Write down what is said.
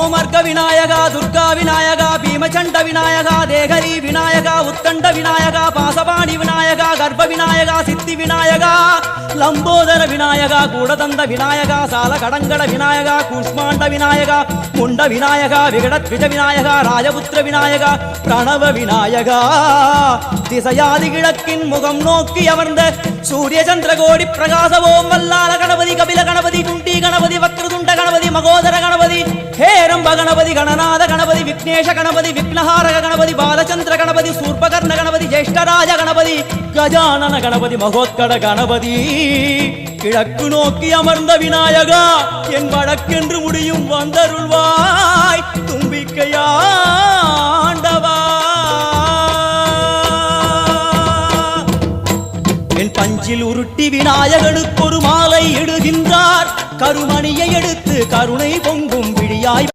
சோமர்க விநாயகா துர்கா விநாயகா பீமச்சண்ட விநாயகா தேகரி விநாயகா உத்தண்ட விநாயகா பாசபாணி விநாயகா கர்ப்ப விநாயகா சித்தி விநாயகா லம்போதர விநாயகா கூடதந்த விநாயகா சால கடங்கட விநாயகா கூஷ்மாண்ட விநாயகா முண்ட விநாயகா விகடத்விஜ விநாயகா ராஜபுத்திர விநாயகா பிரணவ விநாயகா திசையாதி கிழக்கின் முகம் நோக்கி அமர்ந்த சூரிய சந்திர கோடி பிரகாச ஓம் வல்லால கணபதி கபில கணபதி குண்டி கணபதி வக்ரதுண்ட கணபதி மகோதர கணபதி ஹேரம்ப கணபதி கணநாத கணபதி விக்னேஷ கணபதி விக்னஹாரக கணபதி பாலச்சந்திர கணபதி சூர்பகர்ண கணபதி ஜேஷ்டராஜ கணபதி கஜானன கணபதி மகோத்கட கணபதி கிழக்கு நோக்கி அமர்ந்த விநாயகா என் வழக்கென்று முடியும் வந்தருள்வாய் தும்பிக்கையாண்டவா என் பஞ்சில் உருட்டி விநாயகனுக்கு ஒரு மாலை இடுகின்றார் கருமணியை எடுத்து கருணை பொங்கும் விழியாய்